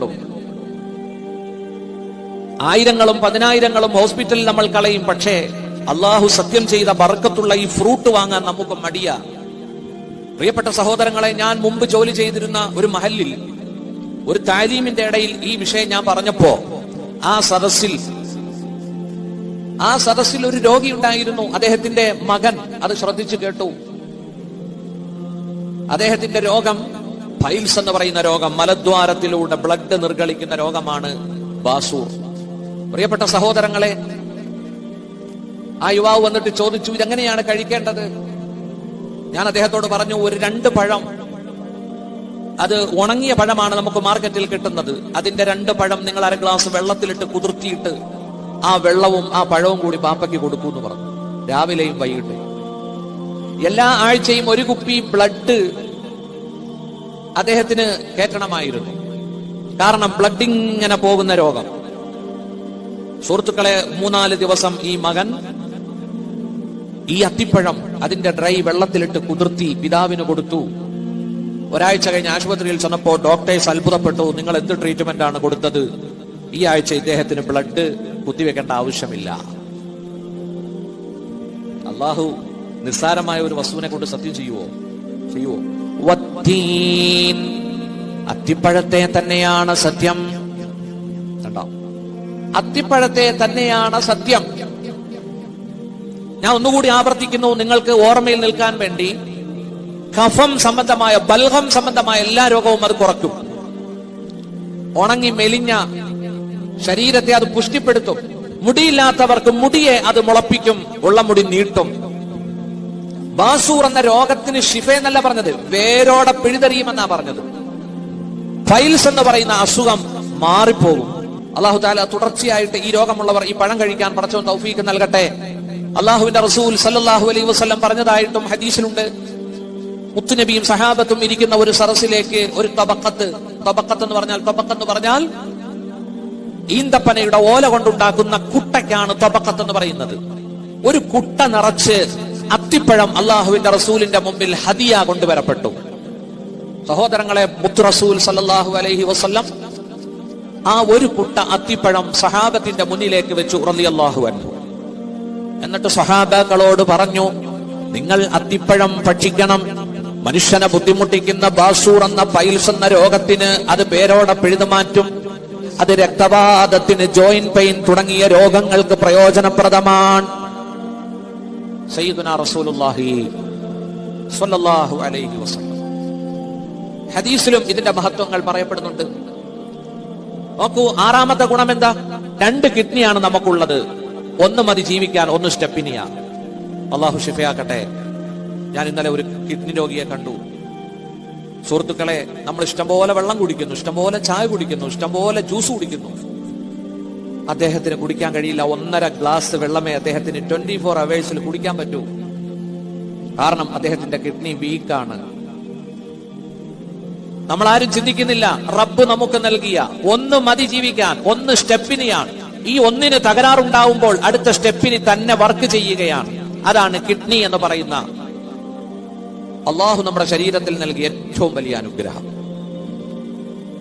രൂപപ്പെടും. ആയിരങ്ങളും പതിനായിരങ്ങളും ഹോസ്പിറ്റലിൽ നമ്മൾ കളയും. പക്ഷേ അള്ളാഹു സത്യം ചെയ്ത ബർക്കത്തുള്ള ഈ ഫ്രൂട്ട് വാങ്ങാൻ നമുക്ക് മടിയാ. പ്രിയപ്പെട്ട സഹോദരങ്ങളെ, ഞാൻ മുമ്പ് ജോലി ചെയ്തിരുന്ന ഒരു മഹല്ലിൽ ഒരു താലീമിന്റെ ഇടയിൽ ഈ വിഷയം ഞാൻ പറഞ്ഞപ്പോ ആ സദസ്സിൽ ഒരു രോഗി ഉണ്ടായിരുന്നു. അദ്ദേഹത്തിന്റെ മകൻ അത് ശ്രദ്ധിച്ചു കേട്ടു. അദ്ദേഹത്തിന്റെ രോഗം പൈൽസ് എന്ന് പറയുന്ന രോഗം, മലദ്വാരത്തിലൂടെ ബ്ലഡ് നിർഗളിക്കുന്ന രോഗമാണ് ബാസൂർ. പ്രിയപ്പെട്ട സഹോദരങ്ങളെ, ആ യുവാവ് വന്നിട്ട് ചോദിച്ചു, ഇതെങ്ങനെയാണ് കഴിക്കേണ്ടത്? ഞാൻ അദ്ദേഹത്തോട് പറഞ്ഞു, ഒരു 2 പഴം, അത് ഉണങ്ങിയ പഴമാണ് നമുക്ക് മാർക്കറ്റിൽ കിട്ടുന്നത്, അതിന്റെ 2 പഴം നിങ്ങൾ 1/2 ഗ്ലാസ് വെള്ളത്തിലിട്ട് കുതിർത്തിയിട്ട് ആ വെള്ളവും ആ പഴവും കൂടി പാപ്പയ്ക്ക് കൊടുക്കൂ എന്ന് പറഞ്ഞു. രാവിലെയും വൈകിട്ടും എല്ലാ ആഴ്ചയും 1 കുപ്പി ബ്ലഡ് അദ്ദേഹത്തിന് കയറ്റണമായിരുന്നു. കാരണം ബ്ലഡ് ഇങ്ങനെ പോകുന്ന രോഗം. സുഹൃത്തുക്കളെ, 3-4 ദിവസം ഈ മകൻ ഈ അത്തിപ്പഴം അതിന്റെ ഡ്രൈ വെള്ളത്തിലിട്ട് കുതിർത്തി പിതാവിന് കൊടുത്തു. ഒരാഴ്ച കഴിഞ്ഞ് ആശുപത്രിയിൽ ചെന്നപ്പോ ഡോക്ടേഴ്സ് അത്ഭുതപ്പെട്ടു. നിങ്ങൾ എന്ത് ട്രീറ്റ്മെന്റ് ആണ് കൊടുത്തത്? ഈ ആഴ്ച ഇദ്ദേഹത്തിന് ബ്ലഡ് കുത്തിവെക്കേണ്ട ആവശ്യമില്ല. അള്ളാഹു നിസ്സാരമായ ഒരു വസ്തുവിനെ കൊണ്ട് സത്യം ചെയ്യുവോ? അത്തിപ്പഴത്തെ തന്നെയാണ് സത്യം. കണ്ടോ? അത്തിപ്പഴത്തെ തന്നെയാണ് സത്യം. ഞാൻ ഒന്നുകൂടി ആവർത്തിക്കുന്നു, നിങ്ങൾക്ക് ഓർമ്മയിൽ നിൽക്കാൻ വേണ്ടി. കഫം സംബന്ധമായ, ബൽഹം സംബന്ധമായ എല്ലാ രോഗവും അത് കുറയ്ക്കും. ഉണങ്ങി മെലിഞ്ഞ ശരീരത്തെ അത് പുഷ്ടിപ്പെടുത്തും. മുടിയില്ലാത്തവർക്ക് മുടിയെ അത് മുളപ്പിക്കും, ഉള്ള മുടി നീട്ടും. ബാസൂർ എന്ന രോഗത്തിന് ഷിഫ എന്നല്ല പറഞ്ഞത്, വേരോടെ പിഴുതെറിയുമെന്നാ പറഞ്ഞത്. ഫൈൽസ് എന്ന് പറയുന്ന അസുഖം മാറിപ്പോകും. അള്ളാഹു താല തുടർച്ചയായിട്ട് ഈ രോഗമുള്ളവർ ഈ പഴം കഴിക്കാൻ പടച്ചവൻ തൗഫീഖ് നൽകട്ടെ. അള്ളാഹുവിന്റെ റസൂൽ സല്ലല്ലാഹു അലൈഹി വസല്ലം പറഞ്ഞതായിട്ടും ഹദീസിലുണ്ട്. മുത്തുനബിയും സഹാബത്തും ഇരിക്കുന്ന ഒരു സദസ്സിലേക്ക് ഒരു തബക്കത്ത് എന്ന് പറഞ്ഞാൽ ഈന്തപ്പനയുടെ ഓല കൊണ്ടുണ്ടാക്കുന്ന കുട്ടയ്ക്കാണ് തബക്കത്ത് എന്ന് പറയുന്നത്. ഒരു കുട്ട നിറച്ച് അത്തിപ്പഴം അള്ളാഹുവിന്റെ റസൂലിന്റെ മുമ്പിൽ ഹദിയ കൊണ്ടുവരപ്പെട്ടു. സഹോദരങ്ങളെ, മുത്തു റസൂൽ സല്ലല്ലാഹു അലൈഹി വസല്ലം ആ ഒരു കുട്ട അത്തിപ്പഴം സഹാബത്തിന്റെ മുന്നിലേക്ക് വെച്ചു റളിയല്ലാഹു അൻഹു. എന്നിട്ട് സഹാബാക്കളോട് പറഞ്ഞു, നിങ്ങൾ അത്തിപ്പഴം ഭക്ഷിക്കണം. മനുഷ്യനെ ബുദ്ധിമുട്ടിക്കുന്ന ബാസൂർ എന്ന പൈൽസ് എന്ന രോഗത്തിന് അത് പേരോടെ പിഴുതുമാറ്റും. അത് രക്തവാതത്തിന്, ജോയിന്റ് പെയിൻ തുടങ്ങിയ രോഗങ്ങൾക്ക് പ്രയോജനപ്രദമാണ്. സയ്യിദുനാ റസൂലുള്ളാഹി സ്വല്ലല്ലാഹു അലൈഹി വസല്ലം ഹദീസിലും ഇതിന്റെ മഹത്വങ്ങൾ പറയപ്പെടുന്നുണ്ട്. നോക്കൂ, 6ാമത്തെ ഗുണം എന്താ? 2 കിഡ്നിയാണ് നമുക്കുള്ളത്. 1 മതി ജീവിക്കാൻ, 1 സ്റ്റെപ്പിനിയാണ്. അള്ളാഹു ശിഫയാക്കട്ടെ. ഞാൻ ഇന്നലെ ഒരു കിഡ്നി രോഗിയെ കണ്ടു. സുഹൃത്തുക്കളെ, നമ്മൾ ഇഷ്ടംപോലെ വെള്ളം കുടിക്കുന്നു, ഇഷ്ടംപോലെ ചായ കുടിക്കുന്നു, ഇഷ്ടംപോലെ ജ്യൂസ് കുടിക്കുന്നു. അദ്ദേഹത്തിന് കുടിക്കാൻ കഴിയില്ല. 1.5 ഗ്ലാസ് വെള്ളമേ അദ്ദേഹത്തിന് 24 അവേഴ്സിൽ കുടിക്കാൻ പറ്റൂ. കാരണം അദ്ദേഹത്തിന്റെ കിഡ്നി വീക്കാണ്. നമ്മൾ ആരും ചിന്തിക്കുന്നില്ല, റബ്ബ് നമുക്ക് നൽകിയ 1 മതി ജീവിക്കാൻ, 1 സ്റ്റെപ്പിനിയാണ്. ഈ 1ന് തകരാറുണ്ടാവുമ്പോൾ അടുത്ത സ്റ്റെപ്പിന് തന്നെ വർക്ക് ചെയ്യുകയാണ്. അതാണ് കിഡ്നി എന്ന് പറയുന്ന അള്ളാഹു നമ്മുടെ ശരീരത്തിൽ നൽകിയ ഏറ്റവും വലിയ അനുഗ്രഹം.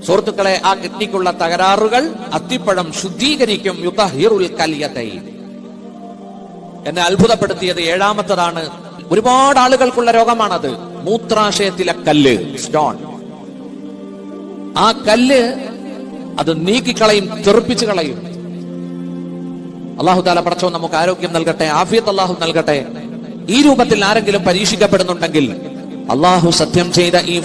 സുഹൃത്തുക്കളെ, ആ കിഡ്നിക്കുള്ള തകരാറുകൾ അത്തിപ്പഴം ശുദ്ധീകരിക്കും. യുതഹിറുൽ കലിയതൈൻ. എന്നെ അത്ഭുതപ്പെടുത്തിയത് 7ാമത്തതാണ്. ഒരുപാട് ആളുകൾക്കുള്ള രോഗമാണത്. മൂത്രാശയത്തിലെ കല്ല്, സ്റ്റോൺ. ആ കല്ല് അത് നീക്കിക്കളയും, തെറിപ്പിച്ചു കളയും. അള്ളാഹു താല പടച്ചവൻ നമുക്ക് ആരോഗ്യം നൽകട്ടെ, ആഫിയത്ത് അള്ളാഹു നൽകട്ടെ. ഈ രൂപത്തിൽ ആരെങ്കിലും പരീക്ഷിക്കപ്പെടുന്നുണ്ടെങ്കിൽ അള്ളാഹു സത്യം ചെയ്ത ഈ